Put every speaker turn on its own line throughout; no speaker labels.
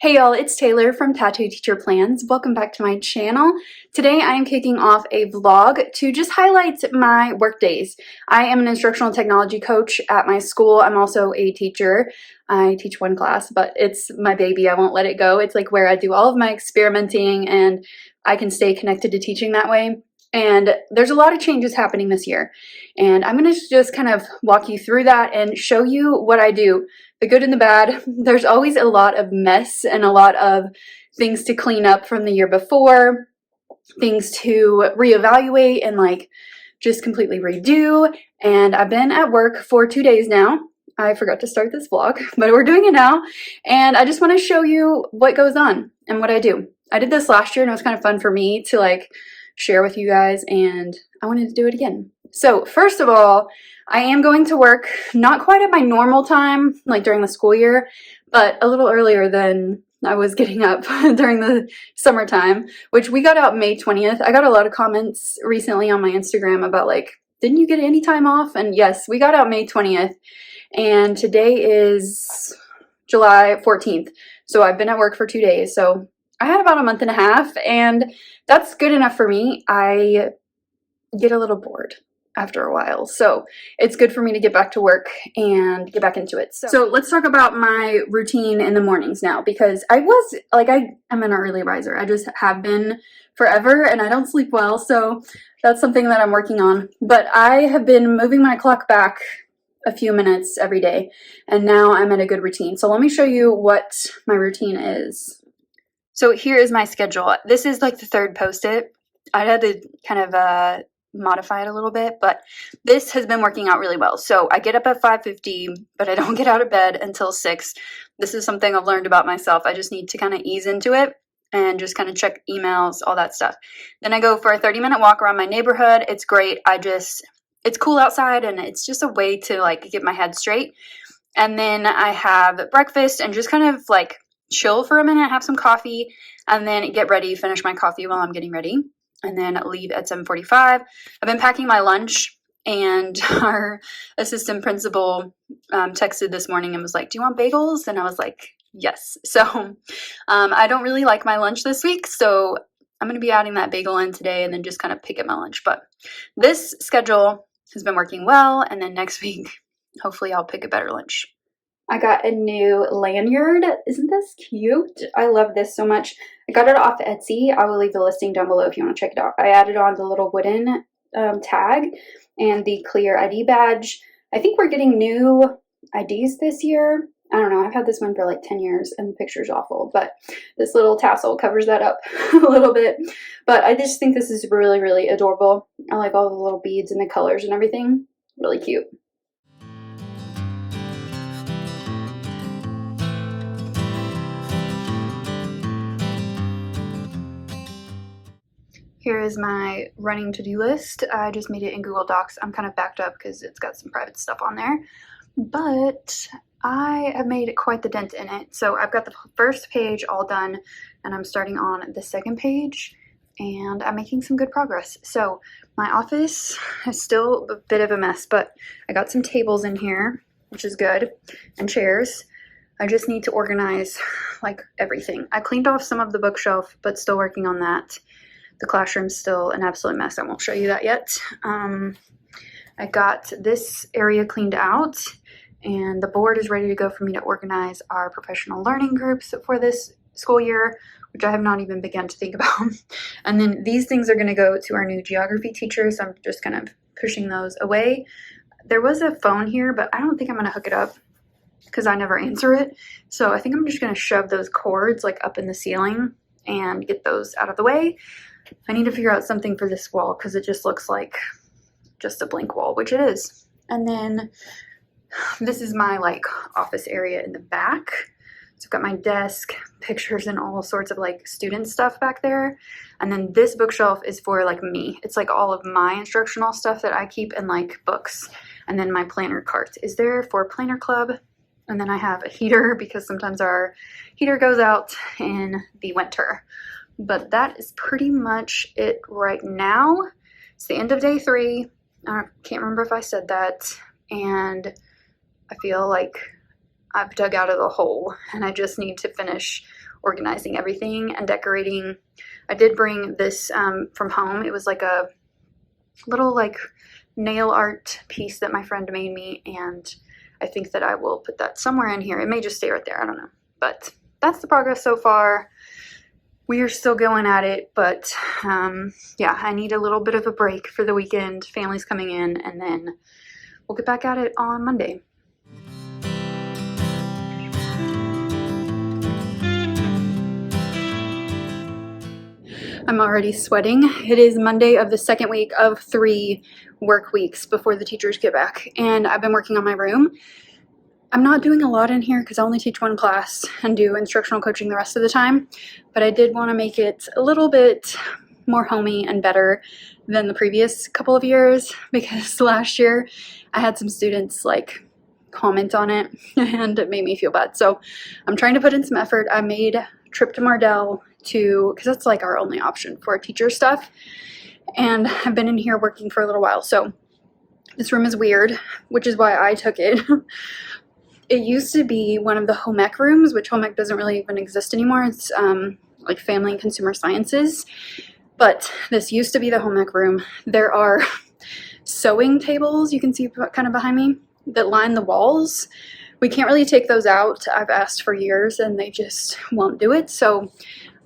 Hey y'all, it's Taylor from Tattooed Teacher Plans. Welcome back to my channel. Today I am kicking off a vlog to just highlight my work days. I am an instructional technology coach at my school. I'm also a teacher. I teach one class, but it's my baby. I won't let it go. It's like where I do all of my experimenting and I can stay connected to teaching that way. And there's a lot of changes happening this year. And I'm going to just kind of walk you through that and show you what I do. The good and the bad. There's always a lot of mess and a lot of things to clean up from the year before, things to reevaluate and like just completely redo. And I've been at work for 2 days now. I forgot to start this vlog, but we're doing it now. And I just want to show you what goes on and what I do. I did this last year and it was kind of fun for me to like share with you guys, and I wanted to do it again. So first of all, I am going to work not quite at my normal time, like during the school year, but a little earlier than I was getting up during the summertime, which we got out May 20th. I got a lot of comments recently on my Instagram about like, didn't you get any time off? And yes, we got out May 20th, and today is July 14th. So I've been at work for 2 days. So I had about a month and a half, and that's good enough for me. I get a little bored after a while, so it's good for me to get back to work and get back into it. So let's talk about my routine in the mornings now, because I am an early riser. I just have been forever, and I don't sleep well, so that's something that I'm working on. But I have been moving my clock back a few minutes every day, and now I'm at a good routine. So let me show you what my routine is. So here is my schedule. This is like the third post-it. I had to kind of modify it a little bit, but this has been working out really well. So I get up at 5:50, but I don't get out of bed until 6. This is something I've learned about myself. I just need to kind of ease into it and just kind of check emails, all that stuff. Then I go for a 30-minute walk around my neighborhood. It's great. It's cool outside, and it's just a way to like get my head straight. And then I have breakfast and just kind of like chill for a minute, have some coffee, and then get ready, finish my coffee while I'm getting ready, and then leave at 7:45. I've been packing my lunch, and our assistant principal texted this morning and was like, do you want bagels? And I was like, yes. So I don't really like my lunch this week, so I'm going to be adding that bagel in today and then just kind of pick at my lunch. But this schedule has been working well, and then next week, hopefully I'll pick a better lunch. I got a new lanyard. Isn't this cute? I love this so much. I got it off Etsy. I will leave the listing down below if you want to check it out. I added on the little wooden tag and the clear ID badge. I think we're getting new IDs this year. I don't know. I've had this one for like 10 years and the picture's awful, but this little tassel covers that up a little bit. But I just think this is really, really adorable. I like all the little beads and the colors and everything. Really cute. Here is my running to-do list. I just made it in Google Docs. I'm kind of backed up because it's got some private stuff on there, but I have made quite the dent in it. So I've got the first page all done, and I'm starting on the second page, and I'm making some good progress. So my office is still a bit of a mess, but I got some tables in here, which is good, and chairs. I just need to organize like everything. I cleaned off some of the bookshelf, but still working on that. The classroom's still an absolute mess. I won't show you that yet. I got this area cleaned out, and the board is ready to go for me to organize our professional learning groups for this school year, which I have not even begun to think about. And then these things are going to go to our new geography teacher, so I'm just kind of pushing those away. There was a phone here, but I don't think I'm going to hook it up because I never answer it. So I think I'm just going to shove those cords like up in the ceiling and get those out of the way. I need to figure out something for this wall because it just looks like just a blank wall, which it is. And then this is my like office area in the back. So I've got my desk, pictures, and all sorts of like student stuff back there. And then this bookshelf is for like me. It's like all of my instructional stuff that I keep in like books. And then my planner cart is there for planner club. And then I have a heater because sometimes our heater goes out in the winter. But that is pretty much it right now. It's the end of day 3. I can't remember if I said that. And I feel like I've dug out of the hole and I just need to finish organizing everything and decorating. I did bring this from home. It was like a little like nail art piece that my friend made me, and I think that I will put that somewhere in here. It may just stay right there, I don't know. But that's the progress so far. We are still going at it, but yeah, I need a little bit of a break for the weekend. Family's coming in, and then we'll get back at it on Monday. I'm already sweating. It is Monday of the second week of 3 work weeks before the teachers get back, and I've been working on my room. I'm not doing a lot in here because I only teach one class and do instructional coaching the rest of the time, but I did want to make it a little bit more homey and better than the previous couple of years, because last year I had some students like comment on it and it made me feel bad. So I'm trying to put in some effort. I made a trip to Mardell because that's like our only option for teacher stuff, and I've been in here working for a little while. So this room is weird, which is why I took it. It used to be one of the home ec rooms, which home ec doesn't really even exist anymore. It's like family and consumer sciences, but this used to be the home ec room. There are sewing tables, you can see kind of behind me, that line the walls. We can't really take those out. I've asked for years and they just won't do it. So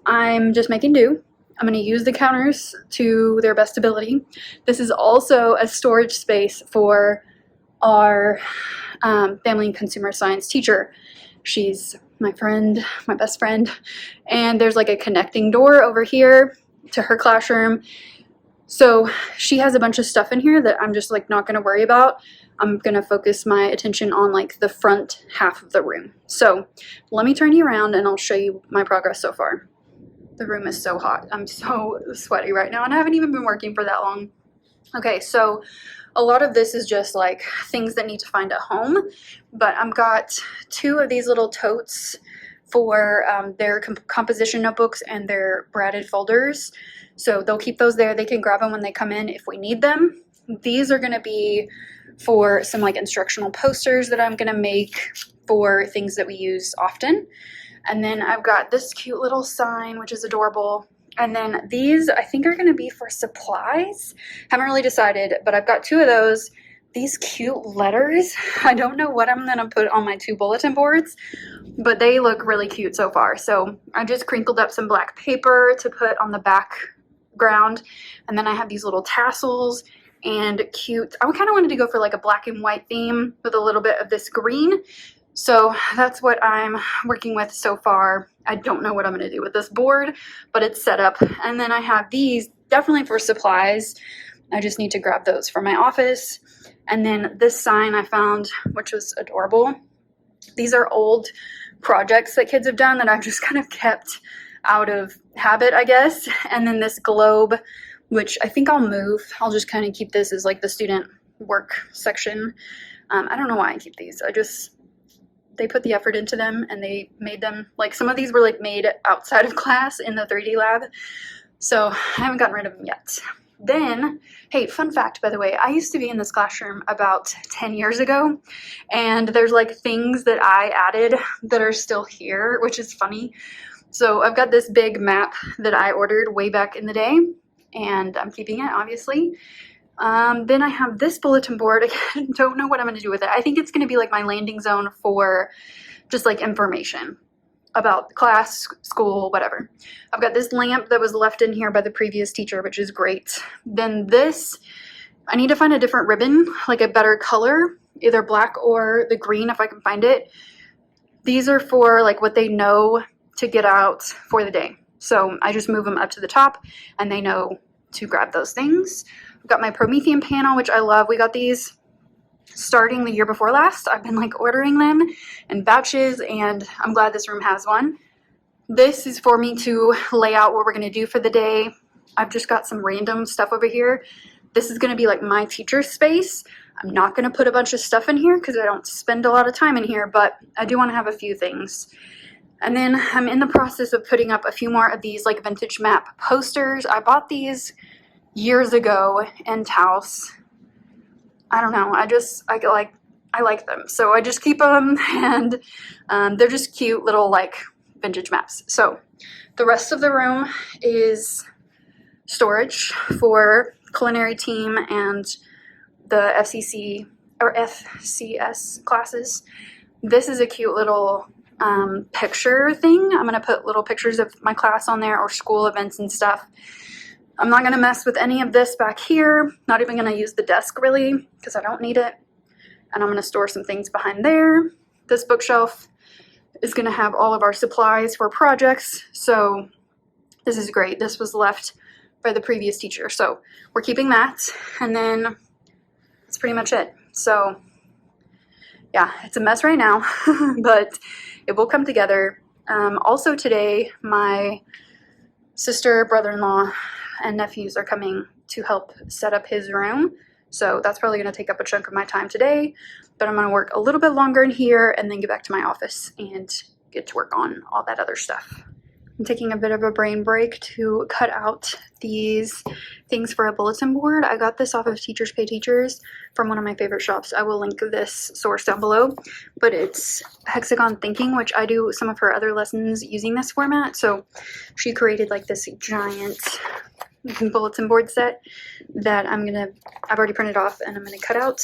I'm just making do. I'm going to use the counters to their best ability. This is also a storage space for our family and consumer science teacher. She's my friend, my best friend, and there's like a connecting door over here to her classroom. So she has a bunch of stuff in here that I'm just like not going to worry about. I'm going to focus my attention on like the front half of the room. So let me turn you around and I'll show you my progress so far. The room is so hot. I'm so sweaty right now, and I haven't even been working for that long. Okay, so a lot of this is just like things that need to find a home, but I've got 2 of these little totes for their composition notebooks and their braided folders. So they'll keep those there. They can grab them when they come in if we need them. These are going to be for some like instructional posters that I'm going to make for things that we use often. And then I've got this cute little sign, which is adorable. And then these I think are going to be for supplies. Haven't really decided, but I've got 2 of those. These cute letters. I don't know what I'm going to put on my 2 bulletin boards, but they look really cute so far. So I just crinkled up some black paper to put on the background. And then I have these little tassels and cute. I kind of wanted to go for like a black and white theme with a little bit of this green. So that's what I'm working with so far. I don't know what I'm going to do with this board, but it's set up. And then I have these definitely for supplies. I just need to grab those for my office. And then this sign I found, which was adorable. These are old projects that kids have done that I've just kind of kept out of habit, I guess. And then this globe, which I think I'll move. I'll just kind of keep this as like the student work section. I don't know why I keep these. They put the effort into them and they made them, like some of these were like made outside of class in the 3D lab. So I haven't gotten rid of them yet. Then, hey, fun fact, by the way, I used to be in this classroom about 10 years ago, and there's like things that I added that are still here, which is funny. So I've got this big map that I ordered way back in the day, and I'm keeping it, obviously. Then I have this bulletin board. I don't know what I'm going to do with it. I think it's going to be like my landing zone for just like information about class, school, whatever. I've got this lamp that was left in here by the previous teacher, which is great. Then this, I need to find a different ribbon, like a better color, either black or the green if I can find it. These are for like what they know to get out for the day. So I just move them up to the top and they know to grab those things. I've got my Promethean panel, which I love. We got these starting the year before last. I've been like ordering them in batches, and I'm glad this room has one. This is for me to lay out what we're going to do for the day. I've just got some random stuff over here. This is going to be like my teacher space. I'm not going to put a bunch of stuff in here because I don't spend a lot of time in here, but I do want to have a few things. And then I'm in the process of putting up a few more of these like vintage map posters. I bought these years ago in Taos. I don't know. I like them. So I just keep them, and they're just cute little like vintage maps. So the rest of the room is storage for culinary team and the FCC or FCS classes. This is a cute little picture thing. I'm gonna put little pictures of my class on there or school events and stuff. I'm not gonna mess with any of this back here. Not even gonna use the desk really because I don't need it. And I'm gonna store some things behind there. This bookshelf is gonna have all of our supplies for projects. So this is great. This was left by the previous teacher. So we're keeping that. And then that's pretty much it. So yeah, it's a mess right now, but it will come together. Also today, my sister, brother-in-law, and nephews are coming to help set up his room. So that's probably going to take up a chunk of my time today, but I'm going to work a little bit longer in here and then get back to my office and get to work on all that other stuff. I'm taking a bit of a brain break to cut out these things for a bulletin board. I got this off of Teachers Pay Teachers from one of my favorite shops. I will link this source down below, but it's Hexagon Thinking, which I do some of her other lessons using this format. So she created like this giant bulletin board set that I've already printed off and I'm gonna cut out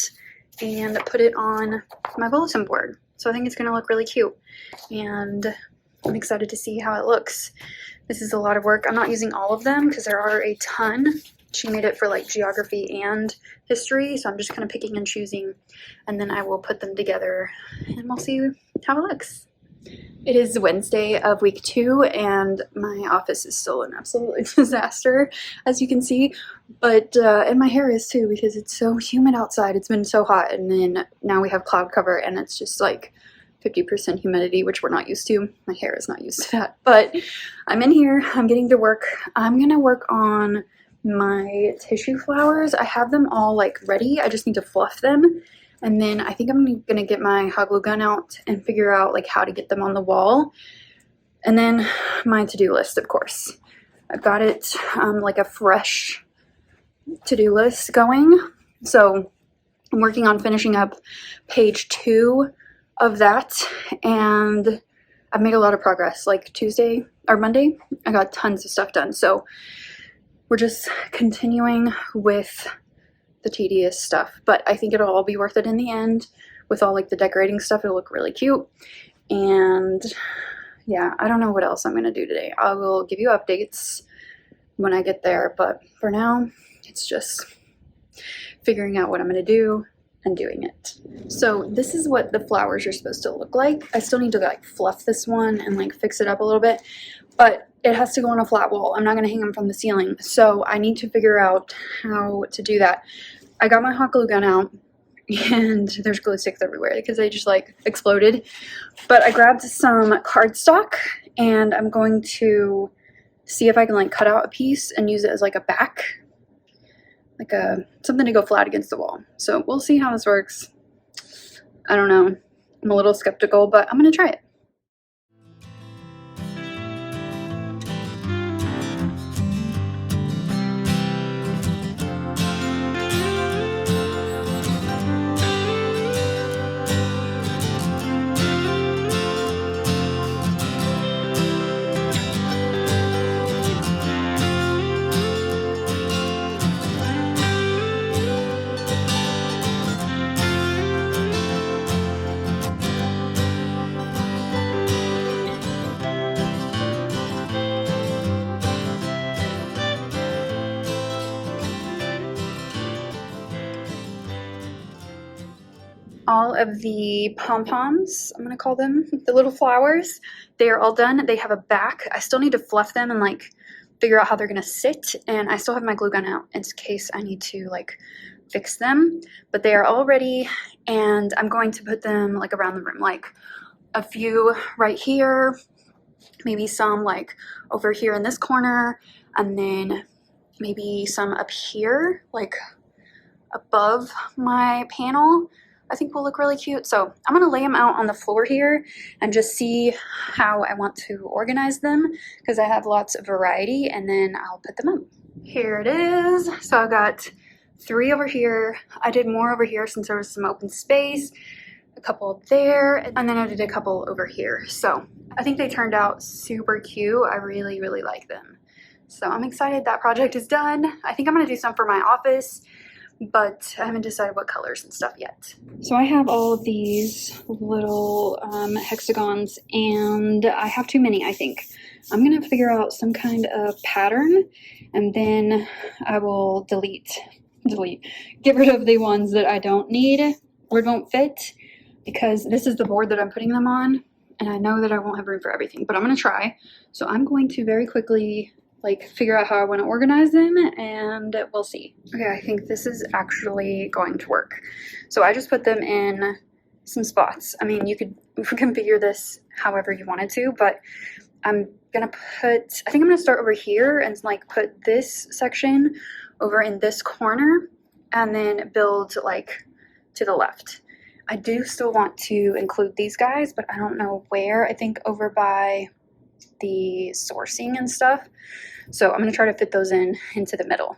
and put it on my bulletin board. So I think it's gonna look really cute and I'm excited to see how it looks. This is a lot of work. I'm not using all of them because there are a ton. She made it for like geography and history, so I'm just kind of picking and choosing, and then I will put them together and we'll see how it looks. It is Wednesday of week 2 and my office is still an absolute disaster, as you can see, but and my hair is too because it's so humid outside. It's been so hot, and then now we have cloud cover and it's just like 50% humidity, which we're not used to. My hair is not used to that, but I'm in here. I'm getting to work. I'm gonna work on my tissue flowers. I have them all like ready. I just need to fluff them. And then I think I'm gonna get my hot glue gun out and figure out like how to get them on the wall. And then my to-do list, of course. I've got it like a fresh to-do list going. So I'm working on finishing up page 2 of that, and I've made a lot of progress. Like Tuesday or Monday, I got tons of stuff done. So we're just continuing with the tedious stuff, but I think it'll all be worth it in the end. With all like the decorating stuff, it'll look really cute. And yeah, I don't know what else I'm gonna do today. I will give you updates when I get there, but for now, it's just figuring out what I'm gonna do and doing it. So this is what the flowers are supposed to look like. I still need to like fluff this one and like fix it up a little bit, but it has to go on a flat wall. I'm not gonna hang them from the ceiling. So I need to figure out how to do that. I got my hot glue gun out and there's glue sticks everywhere because they just like exploded. But I grabbed some cardstock and I'm going to see if I can like cut out a piece and use it as like a back, like something to go flat against the wall. So we'll see how this works. I don't know. I'm a little skeptical, but I'm gonna try it. All of the pom-poms, I'm gonna call them, the little flowers, they are all done. They have a back. I still need to fluff them and like figure out how they're gonna sit, and I still have my glue gun out in case I need to like fix them, but they are all ready, and I'm going to put them like around the room, like a few right here, maybe some like over here in this corner, and then maybe some up here, like above my panel. I think will look really cute. So I'm gonna lay them out on the floor here and just see how I want to organize them because I have lots of variety, and then I'll put them up. Here it is. So I got 3 over here. I did more over here since there was some open space, a couple there, and then I did a couple over here. So I think they turned out super cute. I really, really like them. So I'm excited that project is done. I think I'm gonna do some for my office, but I haven't decided what colors and stuff yet. So I have all of these little hexagons, and I have too many, I think. I'm gonna figure out some kind of pattern, and then I will get rid of the ones that I don't need or don't fit, because this is the board that I'm putting them on, and I know that I won't have room for everything, but I'm gonna try. So I'm going to very quickly figure out how I want to organize them, and we'll see. Okay, I think this is actually going to work. So I just put them in some spots. I mean, you could configure this however you wanted to, but I'm gonna I think I'm gonna start over here and put this section over in this corner and then build to the left. I do still want to include these guys, but I don't know where. I think over by the sourcing and stuff. So I'm going to try to fit those into the middle.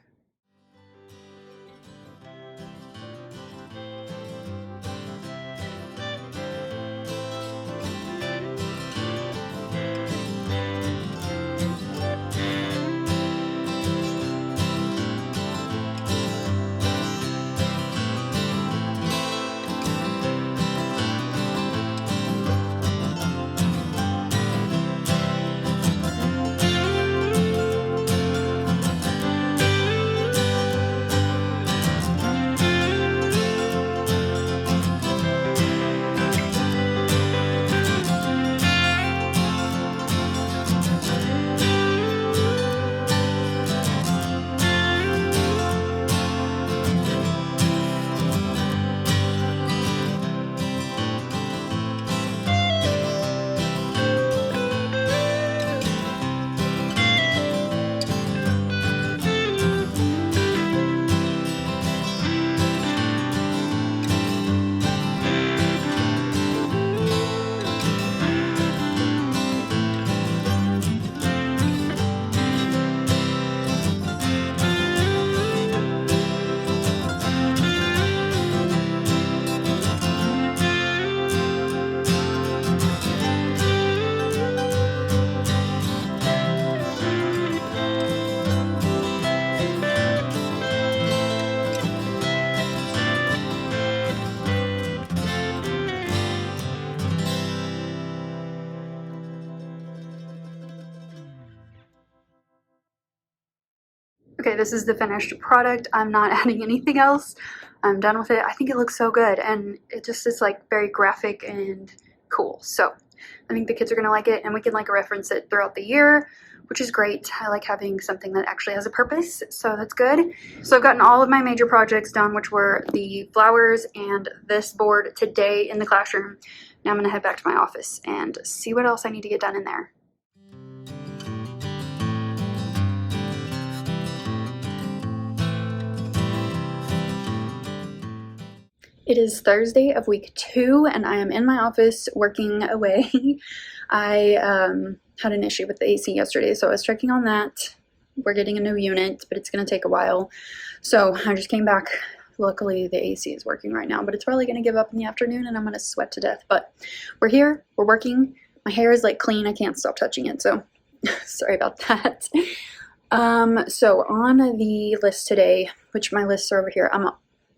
Okay, this is the finished product. I'm not adding anything else. I'm done with it. I think it looks so good, and it just is very graphic and cool. So I think the kids are gonna like it, and we can reference it throughout the year, which is great. I like having something that actually has a purpose, so that's good. So I've gotten all of my major projects done, which were the flowers and this board today in the classroom. Now I'm gonna head back to my office and see what else I need to get done in there. It is Thursday of week 2, and I am in my office working away. I had an issue with the AC yesterday, so I was checking on that. We're getting a new unit, but it's going to take a while. So I just came back. Luckily, the AC is working right now, but it's probably going to give up in the afternoon, and I'm going to sweat to death. But we're here. We're working. My hair is clean. I can't stop touching it, so sorry about that. So on the list today, which my lists are over here, I'm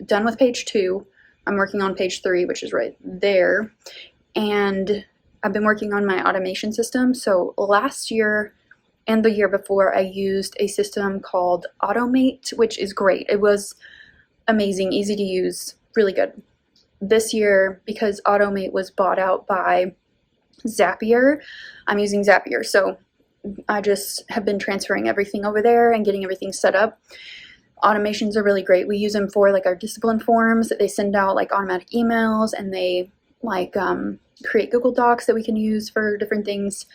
done with page 2. I'm working on page 3, which is right there, and I've been working on my automation system. So last year and the year before, I used a system called Automate, which is great. It was amazing, easy to use, really good. This year, because Automate was bought out by Zapier, I'm using Zapier. So I just have been transferring everything over there and getting everything set up. Automations are really great. We use them for our discipline forms. They send out automatic emails, and they create Google Docs that we can use for different things.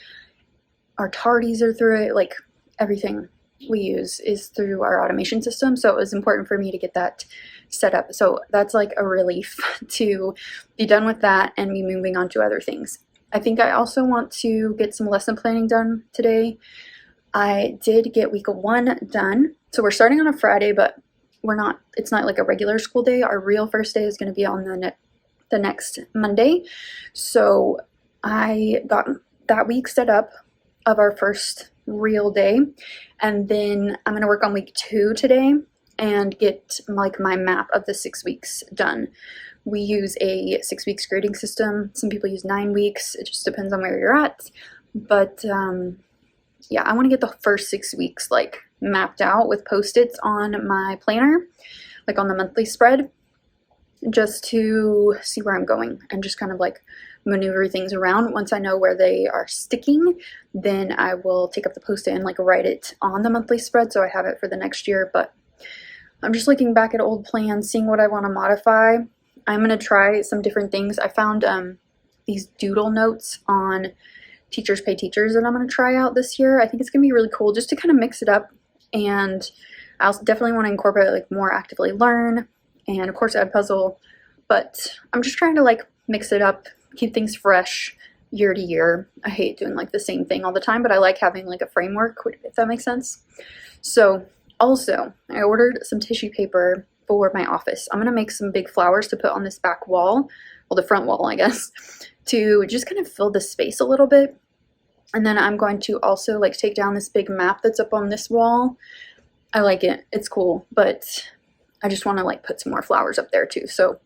Our tardies are through it. Everything we use is through our automation system. So it was important for me to get that set up. So that's a relief to be done with that and be moving on to other things. I think I also want to get some lesson planning done today. I did get week 1 done. So we're starting on a Friday, but it's not a regular school day. Our real first day is going to be on the next Monday. So I got that week set up of our first real day, and then I'm going to work on week 2 today and get like my map of the 6 weeks done. We use a 6 weeks grading system. Some people use 9 weeks. It just depends on where you're at. But yeah, I want to get the first 6 weeks like mapped out with post-its on my planner, like on the monthly spread, just to see where I'm going and just kind of like maneuver things around. Once I know where they are sticking, then I will take up the post-it and like write it on the monthly spread so I have it for the next year. But I'm just looking back at old plans, seeing what I want to modify. I'm going to try some different things. I found these doodle notes on Teachers Pay Teachers that I'm going to try out this year. I think it's going to be really cool just to kind of mix it up, and I also definitely want to incorporate like more actively learn and of course add puzzle, but I'm just trying to like mix it up, keep things fresh year to year. I hate doing like the same thing all the time, but I like having like a framework, if that makes sense. So also I ordered some tissue paper for my office. I'm gonna make some big flowers to put on this back wall, well, the front wall I guess, to just kind of fill the space a little bit. And then I'm going to also like take down this big map that's up on this wall. I like it, it's cool, but I just want to like put some more flowers up there too. So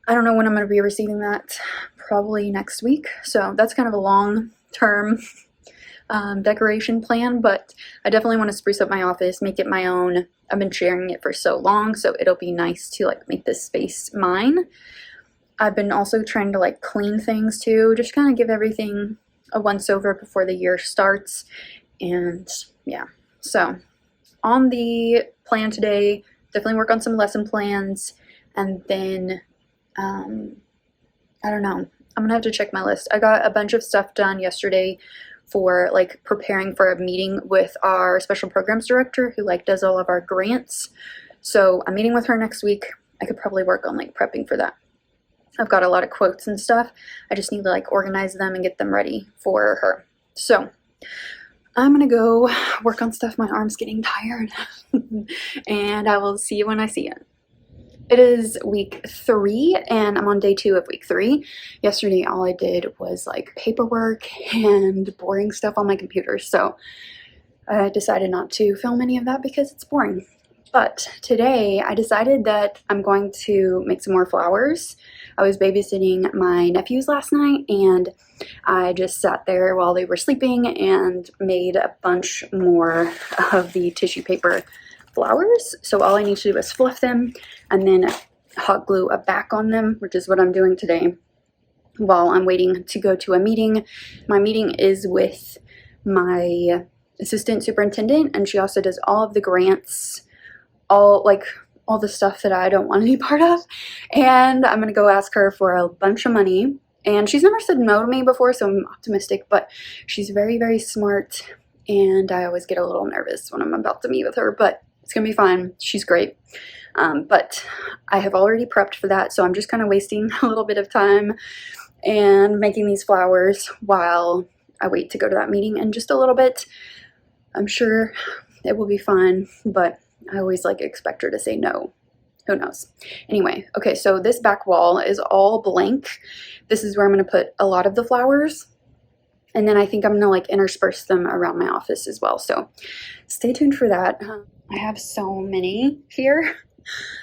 I don't know when I'm going to be receiving that, probably next week. So that's kind of a long-term decoration plan, but I definitely want to spruce up my office, make it my own. I've been sharing it for so long, so it'll be nice to like make this space mine. I've been also trying to like clean things too, just kind of give everything a once over before the year starts. And yeah, so on the plan today, definitely work on some lesson plans, and then I don't know, I'm gonna have to check my list. I got a bunch of stuff done yesterday for like preparing for a meeting with our special programs director who like does all of our grants. So I'm meeting with her next week. I could probably work on like prepping for that. I've got a lot of quotes and stuff. I just need to like organize them and get them ready for her. So I'm gonna go work on stuff. My arm's getting tired. And I will see you when I see you. It is week 3 and I'm on day 2 of week 3. Yesterday all I did was like paperwork and boring stuff on my computer. So I decided not to film any of that because it's boring. But today I decided that I'm going to make some more flowers. I was babysitting my nephews last night and I just sat there while they were sleeping and made a bunch more of the tissue paper flowers. So all I need to do is fluff them and then hot glue a back on them, which is what I'm doing today while I'm waiting to go to a meeting. My meeting is with my assistant superintendent, and she also does all of the grants, all the stuff that I don't want any part of. And I'm gonna go ask her for a bunch of money. And she's never said no to me before, so I'm optimistic, but she's very, very smart. And I always get a little nervous when I'm about to meet with her, but it's gonna be fine. She's great. But I have already prepped for that, so I'm just kind of wasting a little bit of time and making these flowers while I wait to go to that meeting in just a little bit. I'm sure it will be fine, but I always like expect her to say no. Who knows? Anyway, okay, so this back wall is all blank. This is where I'm gonna put a lot of the flowers. And then I think I'm gonna like intersperse them around my office as well. So stay tuned for that. I have so many here.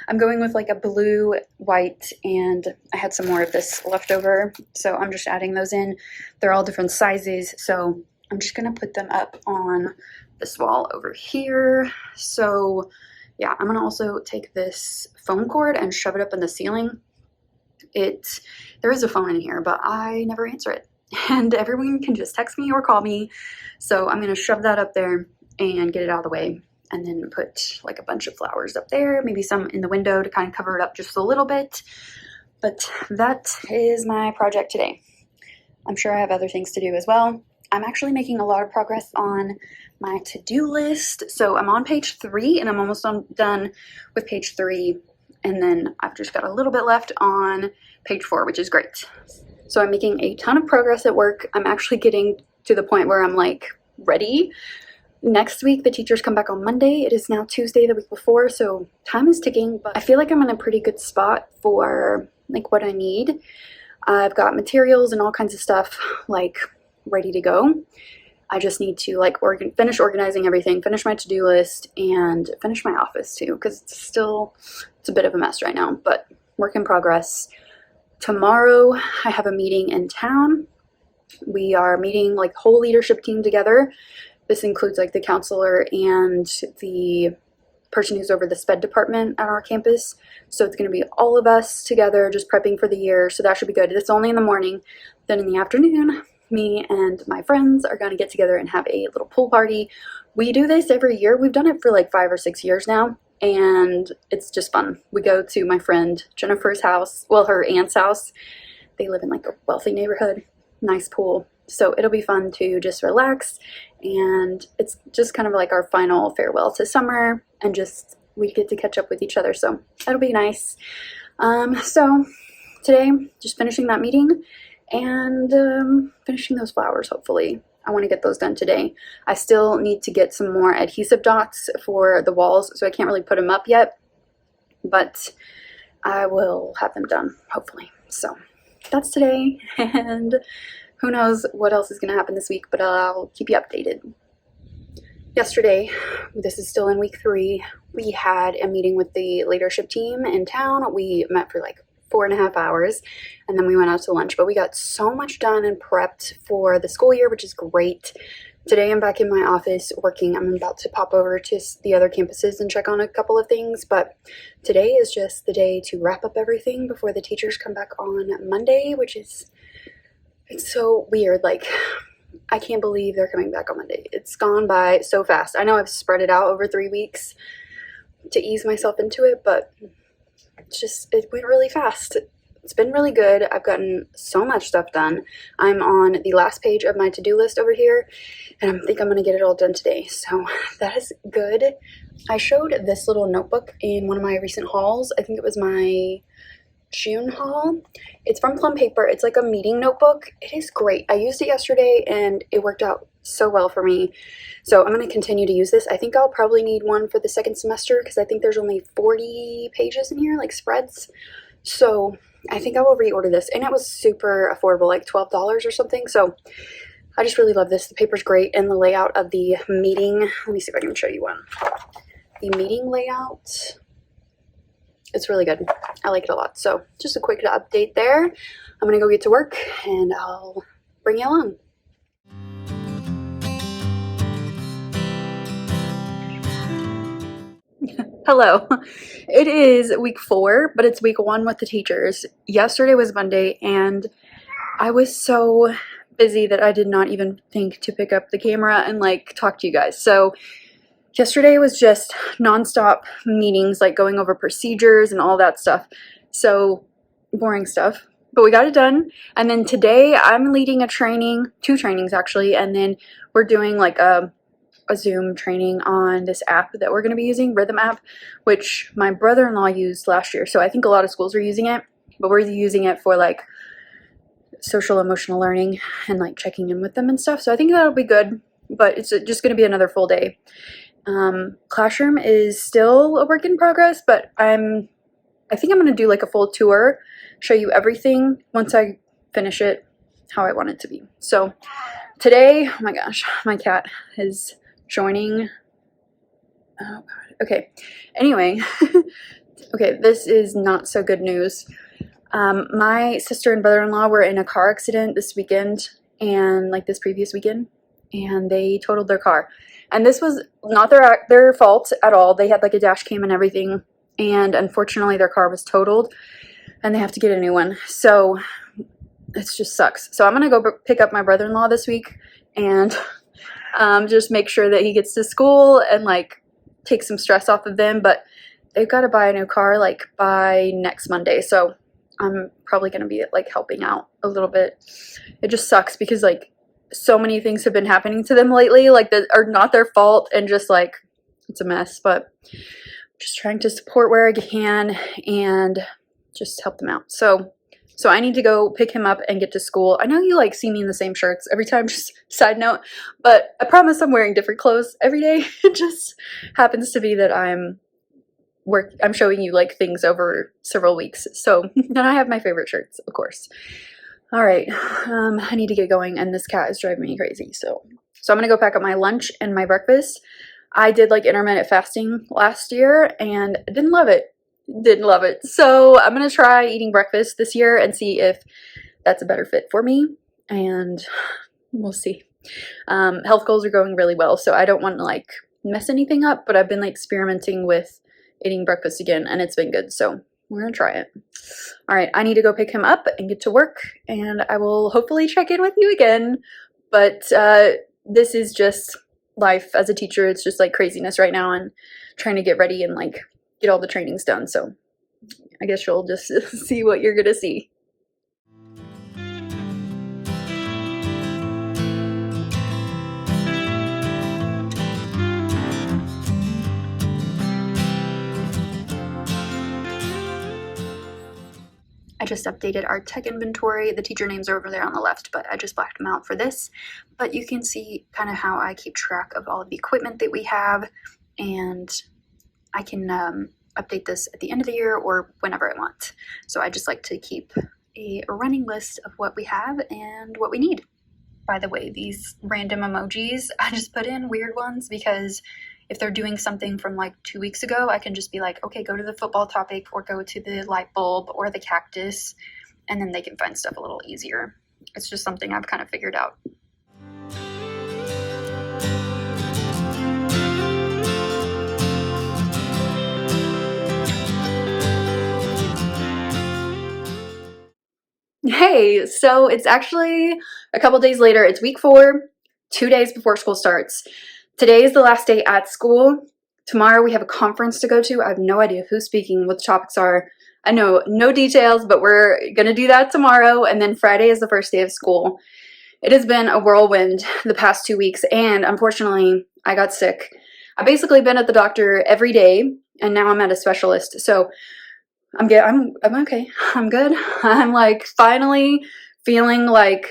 I'm going with like a blue, white, and I had some more of this left over. So I'm just adding those in. They're all different sizes. So I'm just gonna put them up on this wall over here. So yeah, I'm gonna also take this foam cord and shove it up in the ceiling. There is a phone in here, but I never answer it. And everyone can just text me or call me. So I'm gonna shove that up there and get it out of the way, and then put like a bunch of flowers up there, maybe some in the window to kind of cover it up just a little bit. But that is my project today. I'm sure I have other things to do as well. I'm actually making a lot of progress on my to-do list. So I'm on page 3 and I'm almost done with page 3. And then I've just got a little bit left on page 4, which is great. So I'm making a ton of progress at work. I'm actually getting to the point where I'm like ready. Next week, the teachers come back on Monday. It is now Tuesday the week before, so time is ticking, but I feel like I'm in a pretty good spot for like what I need. I've got materials and all kinds of stuff like ready to go. I just need to like finish organizing everything, finish my to-do list, and finish my office too, because it's a bit of a mess right now, but work in progress. Tomorrow I have a meeting in town. We are meeting like the whole leadership team together. This includes like the counselor and the person who's over the SPED department at our campus. So it's going to be all of us together just prepping for the year. So that should be good. It's only in the morning. Then in the afternoon, me and my friends are going to get together and have a little pool party. We do this every year. We've done it for like 5 or 6 years now, and it's just fun. We go to my friend Jennifer's house, well, her aunt's house. They live in like a wealthy neighborhood, nice pool. So it'll be fun to just relax, and it's just kind of like our final farewell to summer, and just we get to catch up with each other. So that'll be nice. So today, just finishing that meeting and finishing those flowers, hopefully. I want to get those done today. I still need to get some more adhesive dots for the walls, so I can't really put them up yet, but I will have them done, hopefully. So that's today, and who knows what else is going to happen this week, but I'll keep you updated. Yesterday, this is still in week 3, we had a meeting with the leadership team in town. We met for like 4.5 hours, and then we went out to lunch, but we got so much done and prepped for the school year, which is great. Today I'm back in my office working. I'm about to pop over to the other campuses and check on a couple of things, but today is just the day to wrap up everything before the teachers come back on Monday, which is, it's so weird. Like, I can't believe they're coming back on Monday. It's gone by so fast. I know I've spread it out over 3 weeks to ease myself into it, but it went really fast. It's been really good. I've gotten so much stuff done. I'm on the last page of my to-do list over here, and I think I'm going to get it all done today. So that is good. I showed this little notebook in one of my recent hauls. I think it was my June haul. It's from Plum Paper. It's like a meeting notebook. It is great. I used it yesterday and it worked out so well for me. So I'm going to continue to use this. I think I'll probably need one for the second semester because I think there's only 40 pages in here, like spreads. So I think I will reorder this, and it was super affordable, like $12 or something. So I just really love this. The paper's great, and the layout of the meeting. Let me see if I can show you one. The meeting layout, it's really good. I like it a lot. So just a quick update there. I'm going to go get to work, and I'll bring you along. Hello. It is week 4, but it's week 1 with the teachers. Yesterday was Monday, and I was so busy that I did not even think to pick up the camera and like talk to you guys. So yesterday was just nonstop meetings, like going over procedures and all that stuff. So boring stuff, but we got it done. And then today I'm leading a training, 2 trainings actually, and then we're doing like a Zoom training on this app that we're going to be using, Rhythm app, which my brother-in-law used last year. So I think a lot of schools are using it, but we're using it for like social emotional learning and like checking in with them and stuff. So I think that'll be good, but it's just going to be another full day. Classroom is still a work in progress, but I think I'm going to do like a full tour, show you everything once I finish it how I want it to be. So today, oh my gosh, my cat is joining. Oh God. Okay. Anyway, okay, this is not so good news. My sister and brother-in-law were in a car accident this weekend and like this previous weekend, and they totaled their car. And this was not their fault at all. They had like a dash cam and everything, and unfortunately their car was totaled and they have to get a new one. So it just sucks. So I'm gonna go pick up my brother-in-law this week and just make sure that he gets to school and like take some stress off of them. But they've got to buy a new car like by next Monday. So I'm probably gonna be like helping out a little bit. It just sucks because like so many things have been happening to them lately, like that are not their fault, and just like it's a mess. But just trying to support where I can and just help them out. So I need to go pick him up and get to school. I know you like see me in the same shirts every time, just side note, but I promise I'm wearing different clothes every day. It just happens to be that I'm showing you like things over several weeks. So, and I have my favorite shirts, of course. All right, I need to get going, and this cat is driving me crazy. So I'm gonna go pack up my lunch and my breakfast. I did like intermittent fasting last year and didn't love it. Didn't love it. So I'm gonna try eating breakfast this year and see if that's a better fit for me, and we'll see. Health goals are going really well, so I don't want to like mess anything up, but I've been like experimenting with eating breakfast again, and it's been good, so we're gonna try it. All right, I need to go pick him up and get to work, and I will hopefully check in with you again. But this is just life as a teacher. It's just like craziness right now, and trying to get ready and like get all the trainings done. So I guess you'll just see what you're gonna see. I just updated our tech inventory. The teacher names are over there on the left, but I just blacked them out for this. But you can see kind of how I keep track of all of the equipment that we have, and I can update this at the end of the year or whenever I want. So I just like to keep a running list of what we have and what we need. By the way, these random emojis, I just put in weird ones because if they're doing something from like 2 weeks ago, I can just be like, okay, go to the football topic or go to the light bulb or the cactus, and then they can find stuff a little easier. It's just something I've kind of figured out. Hey, so it's actually a couple days later. It's week 4, 2 days before school starts. Today is the last day at school. Tomorrow we have a conference to go to. I have no idea who's speaking, what the topics are. I know no details, but we're gonna do that tomorrow. And then Friday is the first day of school. It has been a whirlwind the past 2 weeks, and unfortunately I got sick. I've basically been at the doctor every day, and now I'm at a specialist. So I'm okay. I'm good. I'm like finally feeling like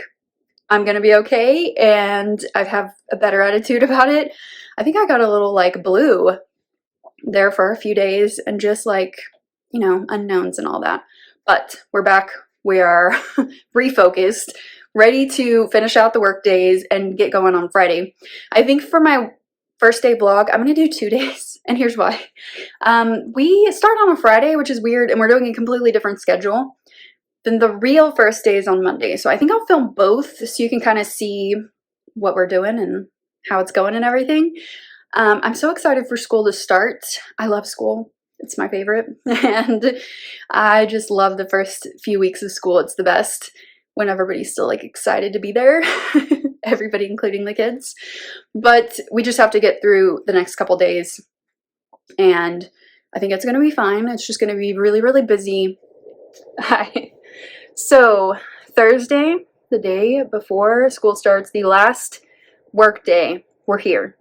I'm gonna be okay, and I have a better attitude about it. I think I got a little like blue there for a few days, and just like, you know, unknowns and all that. But we're back. We are refocused, ready to finish out the work days and get going on Friday. I think for my first day vlog, I'm gonna do 2 days, and here's why. We start on a Friday, which is weird, and we're doing a completely different schedule. Then the real first day is on Monday. So I think I'll film both so you can kind of see what we're doing and how it's going and everything. I'm so excited for school to start. I love school. It's my favorite. And I just love the first few weeks of school. It's the best when everybody's still like excited to be there. Everybody, including the kids. But we just have to get through the next couple days. And I think it's going to be fine. It's just going to be really, really busy. So Thursday, the day before school starts, the last work day, we're here.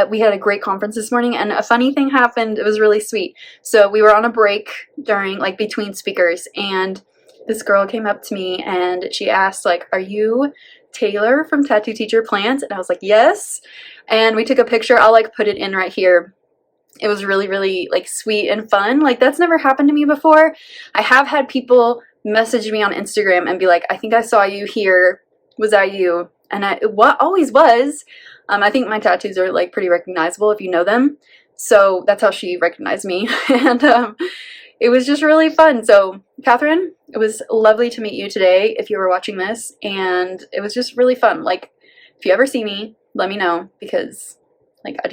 We had a great conference this morning, and a funny thing happened. It was really sweet. So we were on a break during like between speakers, and this girl came up to me and she asked like, "Are you Taylor from Tattoo Teacher Plans?" And I was like, "Yes." And we took a picture. I'll like put it in right here. It was really, really like sweet and fun. Like that's never happened to me before. I have had people message me on Instagram and be like, "I think I saw you here. Was that you?" And always was. I think my tattoos are like pretty recognizable if you know them. So that's how she recognized me. And it was just really fun. So Catherine, it was lovely to meet you today if you were watching this. And it was just really fun. Like if you ever see me, let me know, because like I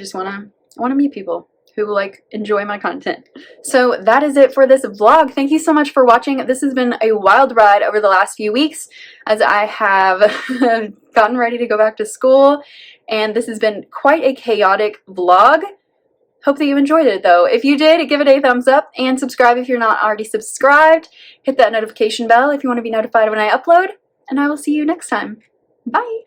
want to meet people who like enjoy my content. So that is it for this vlog. Thank you so much for watching. This has been a wild ride over the last few weeks as I have gotten ready to go back to school, and this has been quite a chaotic vlog. Hope that you enjoyed it though. If you did, give it a thumbs up and subscribe if you're not already subscribed. Hit that notification bell if you want to be notified when I upload, and I will see you next time. Bye!